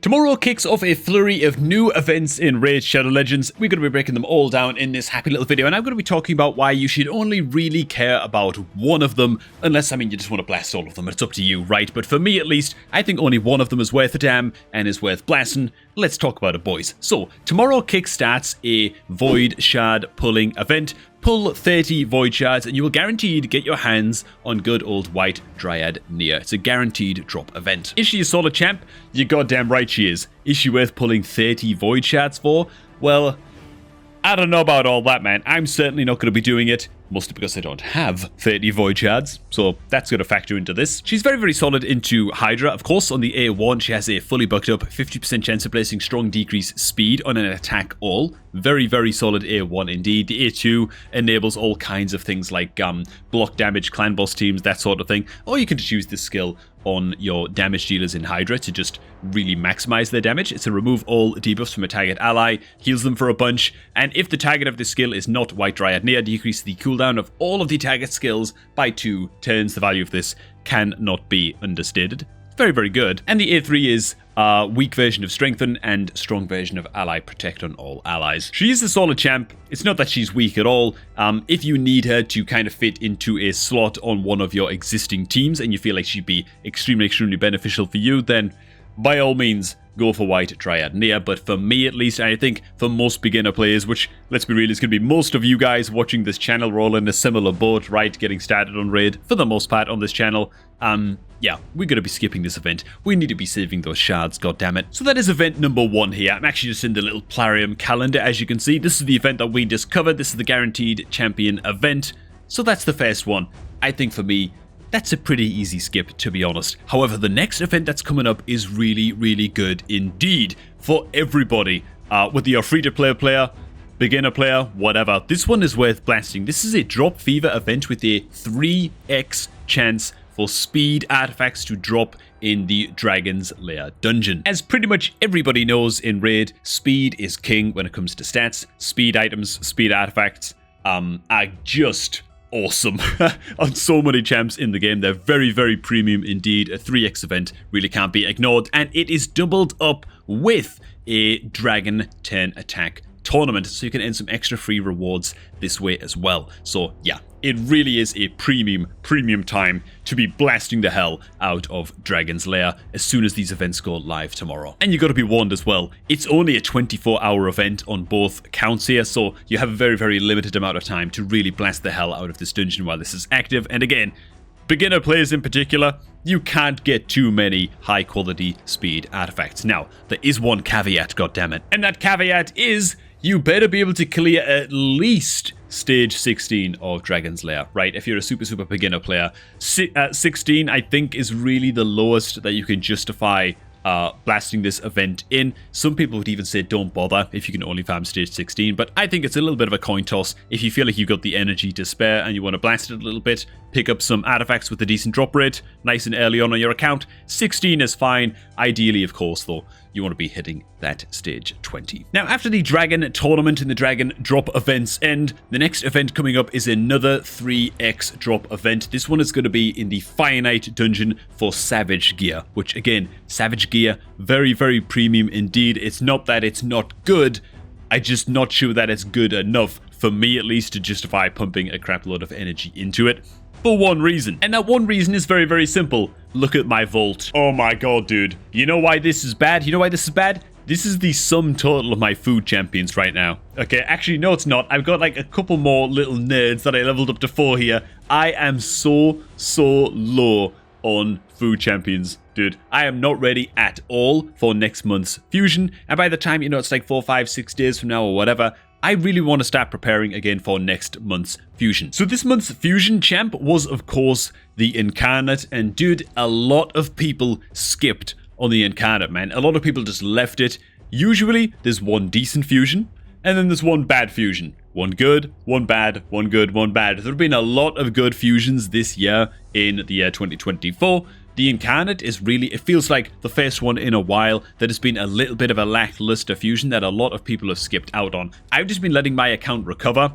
Tomorrow kicks off a flurry of new events in Raid Shadow Legends. We're going to be breaking them all down in this happy little video, and I'm going to be talking about why you should only really care about one of them, unless, you just want to blast all of them. It's up to you, right? But for me, at least, I think only one of them is worth a damn and is worth blasting. Let's talk about it, boys. So, tomorrow kickstarts a Void Shard pulling event. Pull 30 Void Shards and you will guaranteed get your hands on good old White Dryad Nia. It's a guaranteed drop event. Is she a solid champ? You're goddamn right she is. Is she worth pulling 30 Void Shards for? Well, I don't know about all that, man. I'm certainly not going to be doing it. Mostly because I don't have 30 Void Shards, so that's going to factor into this. She's very, very solid into Hydra. Of course, on the A1, she has a fully bucked up 50% chance of placing strong decrease speed on an attack all. Very, very solid A1 indeed. The A2 enables all kinds of things like block damage, clan boss teams, that sort of thing. Or you can just use this skill on your damage dealers in Hydra to just really maximize their damage. It's to remove all debuffs from a target ally, heals them for a bunch, and if the target of this skill is not White Dryad Nia, decrease the cooldown of all of the target skills by 2 turns. The value of this cannot be understated. Very, very good. And the A3 is a weak version of Strengthen and strong version of Ally Protect on all allies. She is a solid champ. It's not that she's weak at all. If you need her to kind of fit into a slot on one of your existing teams and you feel like she'd be extremely, extremely beneficial for you, then by all means, go for White Dryad Nia. But for me at least, I think for most beginner players, which, let's be real, is going to be most of you guys watching this channel, we're all in a similar boat, right? Getting started on Raid, for the most part, on this channel. Yeah, we're going to be skipping this event. We need to be saving those shards, goddammit. So that is event number 1 here. I'm actually just in the little Plarium calendar, as you can see. This is the event that we just covered. This is the guaranteed champion event. So that's the first one. I think for me, that's a pretty easy skip, to be honest. However, the next event that's coming up is really, really good indeed for everybody. Whether you're a free-to-play player, beginner player, whatever. This one is worth blasting. This is a Drop Fever event with a 3x chance for speed artifacts to drop in the Dragon's Lair dungeon. As pretty much everybody knows in Raid, speed is king when it comes to stats. Speed items, speed artifacts are just awesome on so many champs in the game. They're very, very premium indeed. A 3x event really can't be ignored, and it is doubled up with a Dragon 10 attack tournament, so you can earn some extra free rewards this way as well. So yeah, it really is a premium time to be blasting the hell out of Dragon's Lair as soon as these events go live tomorrow. And you got to be warned as well, it's only a 24-hour event on both counts here, so you have a very, very limited amount of time to really blast the hell out of this dungeon while this is active. And again, beginner players in particular, you can't get too many high quality speed artifacts. Now, there is one caveat, goddammit, and that caveat is you better be able to clear at least stage 16 of Dragon's Lair, right? If you're a super, super beginner player. 16, I think, is really the lowest that you can justify blasting this event in. Some people would even say don't bother if you can only farm stage 16, but I think it's a little bit of a coin toss. If you feel like you've got the energy to spare and you want to blast it a little bit, pick up some artifacts with a decent drop rate, nice and early on your account. 16 is fine. Ideally, of course, though, you want to be hitting that stage 20. Now, after the Dragon tournament and the Dragon drop events end, the next event coming up is another 3x drop event. This one is going to be in the Fire Knight dungeon for Savage Gear, which again, Savage Gear, very, very premium indeed. It's not that it's not good, I'm just not sure that it's good enough, for me at least, to justify pumping a crap load of energy into it. For one reason. And that one reason is very, very simple. Look at my vault. Oh my god, dude. You know why this is bad? You know why this is bad? This is the sum total of my food champions right now. Okay, actually, no, it's not. I've got like a couple more little nerds that I leveled up to 4 here. I am so low on food champions, dude. I am not ready at all for next month's fusion. And by the time, it's like 4, 5, 6 days from now or whatever, I really want to start preparing again for next month's fusion. So this month's fusion champ was, of course, the Incarnate. And dude, a lot of people skipped on the Incarnate, man. A lot of people just left it. Usually, there's one decent fusion, and then there's one bad fusion. One good, one bad, one good, one bad. There have been a lot of good fusions this year in the year 2024. The Incarnate is really, it feels like the first one in a while that has been a little bit of a lackluster fusion that a lot of people have skipped out on. I've just been letting my account recover.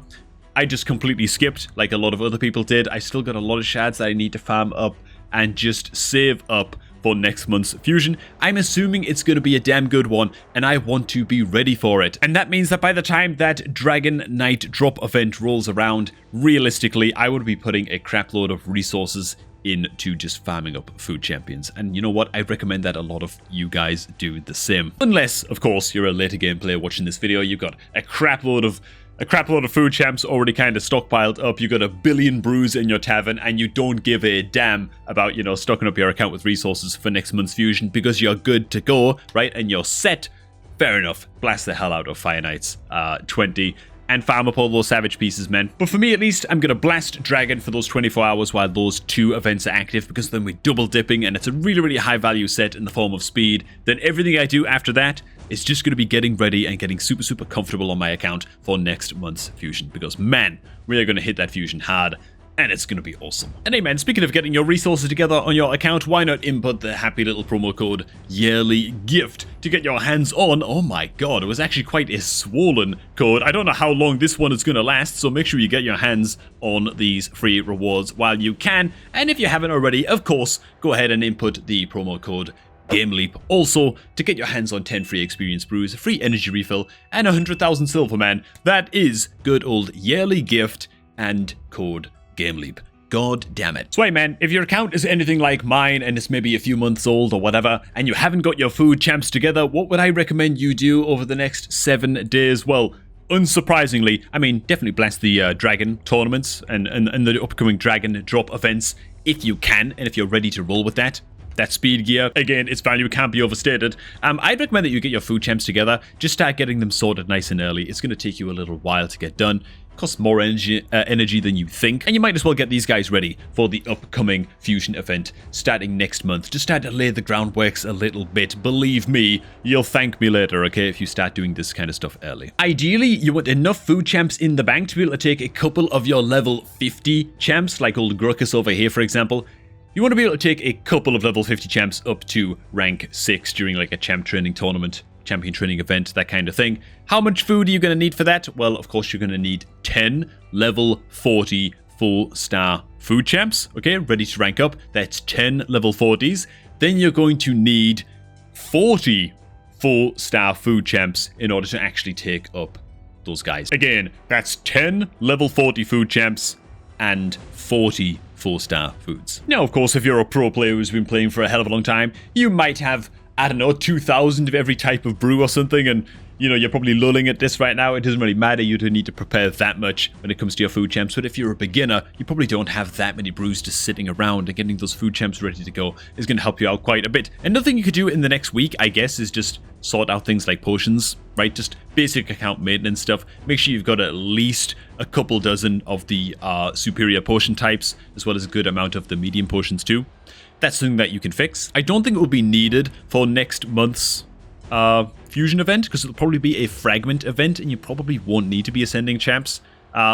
I just completely skipped like a lot of other people did. I still got a lot of shards that I need to farm up and just save up for next month's Fusion. I'm assuming it's going to be a damn good one, and I want to be ready for it. And that means that by the time that Dragon Knight drop event rolls around, realistically, I would be putting a crap load of resources into just farming up food champions. And you know what? I recommend that a lot of you guys do the same. Unless, of course, you're a later game player watching this video, you've got a crap load of food champs already kind of stockpiled up. You got a billion brews in your tavern, and you don't give a damn about, you know, stocking up your account with resources for next month's Fusion because you're good to go, right? And you're set. Fair enough. Blast the hell out of Fire Knights 20 and farm up all those savage pieces, man. But for me, at least, I'm going to blast Dragon for those 24 hours while those 2 events are active, because then we're double dipping, and it's a really, really high value set in the form of speed. Then everything I do after that is just going to be getting ready and getting super, super comfortable on my account for next month's Fusion, because, man, we are going to hit that Fusion hard. And it's going to be awesome. And hey man, speaking of getting your resources together on your account, why not input the happy little promo code Yearly Gift to get your hands on, oh my god, it was actually quite a swollen code. I don't know how long this one is going to last, so make sure you get your hands on these free rewards while you can. And if you haven't already, of course, go ahead and input the promo code GameLeap also to get your hands on 10 free experience brews, a free energy refill, and 100,000 silver, man. That is good old Yearly Gift and code GameLeap. God damn it. So hey man, if your account is anything like mine and it's maybe a few months old or whatever, and you haven't got your food champs together, what would I recommend you do over the next 7 days? Well, unsurprisingly, I mean, definitely blast the Dragon tournaments and the upcoming Dragon drop events if you can, and if you're ready to roll with that. That speed gear, again, its value can't be overstated. I'd recommend that you get your food champs together. Just start getting them sorted nice and early. It's going to take you a little while to get done. Costs more energy than you think, and you might as well get these guys ready for the upcoming Fusion event starting next month. Just start to lay the groundworks a little bit. Believe me, you'll thank me later, okay, if you start doing this kind of stuff early. Ideally, you want enough food champs in the bank to be able to take a couple of your level 50 champs, like old Gruckus over here, for example. You want to be able to take a couple of level 50 champs up to rank 6 during like a champ training tournament, champion training event, that kind of thing. How much food are you going to need for that? Well, of course, you're going to need 10 level 40 4-star food champs, okay, ready to rank up. That's 10 level 40s. Then you're going to need 40 4-star food champs in order to actually take up those guys. Again, that's 10 level 40 food champs and 40 4-star foods. Now, of course, if you're a pro player who's been playing for a hell of a long time, you might have, I don't know, 2,000 of every type of brew or something, and, you know, you're probably lulling at this right now. It doesn't really matter. You don't need to prepare that much when it comes to your food champs, but if you're a beginner, you probably don't have that many brews just sitting around, and getting those food champs ready to go is going to help you out quite a bit. Another thing you could do in the next week, I guess, is just sort out things like potions, right? Just basic account maintenance stuff. Make sure you've got at least a couple dozen of the superior potion types, as well as a good amount of the medium potions too. That's something that you can fix. I don't think it will be needed for next month's Fusion event, because it'll probably be a fragment event, and you probably won't need to be ascending champs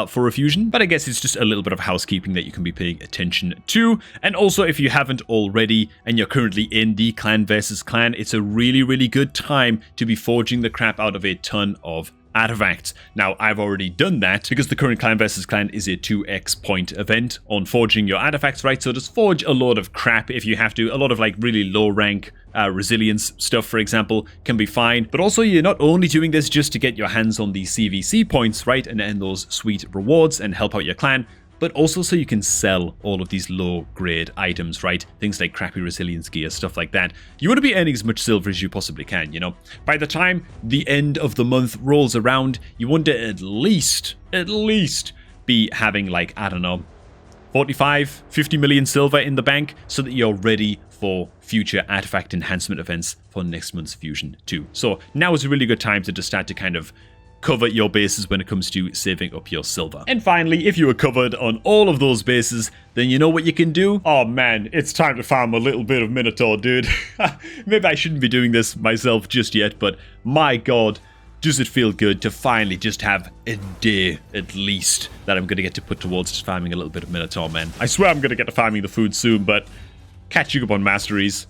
for a Fusion, but I guess it's just a little bit of housekeeping that you can be paying attention to. And also, if you haven't already and you're currently in the clan versus clan, it's a really, really good time to be forging the crap out of a ton of artifacts. Now, I've already done that because the current clan versus clan is a 2x point event on forging your artifacts, right? So just forge a lot of crap if you have to. A lot of like really low rank resilience stuff, for example, can be fine. But also, you're not only doing this just to get your hands on the CVC points, right, and earn those sweet rewards and help out your clan, but also so you can sell all of these low-grade items, right? Things like crappy resilience gear, stuff like that. You want to be earning as much silver as you possibly can, you know? By the time the end of the month rolls around, you want to at least be having, like, I don't know, 45, 50 million silver in the bank so that you're ready for future artifact enhancement events for next month's Fusion too. So now is a really good time to just start to kind of cover your bases when it comes to saving up your silver. And finally, if you are covered on all of those bases, then you know what you can do? Oh man, it's time to farm a little bit of Minotaur, dude. Maybe I shouldn't be doing this myself just yet, but my god, does it feel good to finally just have a day, at least, that I'm going to get to put towards just farming a little bit of Minotaur, man. I swear I'm going to get to farming the food soon, but catching up on masteries.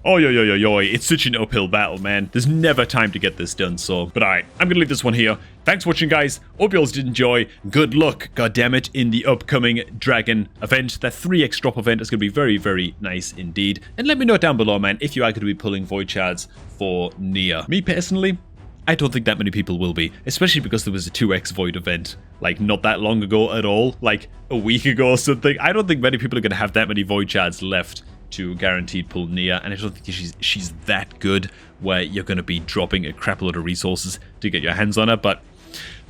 Oh, yo, it's such an uphill battle, man. There's never time to get this done, so. But alright, I'm gonna leave this one here. Thanks for watching, guys. Hope you all did enjoy. Good luck, goddammit, in the upcoming Dragon event. That 3x drop event is gonna be very, very nice indeed. And let me know down below, man, if you are gonna be pulling Void Shards for Nier. Me personally, I don't think that many people will be, especially because there was a 2x Void event, like, not that long ago at all, like, a week ago or something. I don't think many people are going to have that many Void Shards left to guaranteed pull Nier, and I don't think she's that good where you're going to be dropping a crap load of resources to get your hands on her, but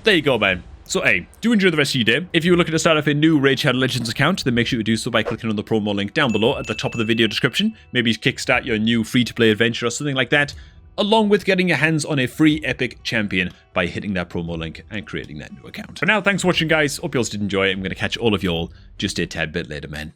there you go, man. So, hey, do enjoy the rest of your day. If you're looking to start up a new Raid Shadow Legends account, then make sure you do so by clicking on the promo link down below at the top of the video description. Maybe kickstart your new free-to-play adventure or something like that, along with getting your hands on a free epic champion by hitting that promo link and creating that new account. For now, thanks for watching, guys. Hope you all did enjoy it. I'm going to catch all of y'all just a tad bit later, man.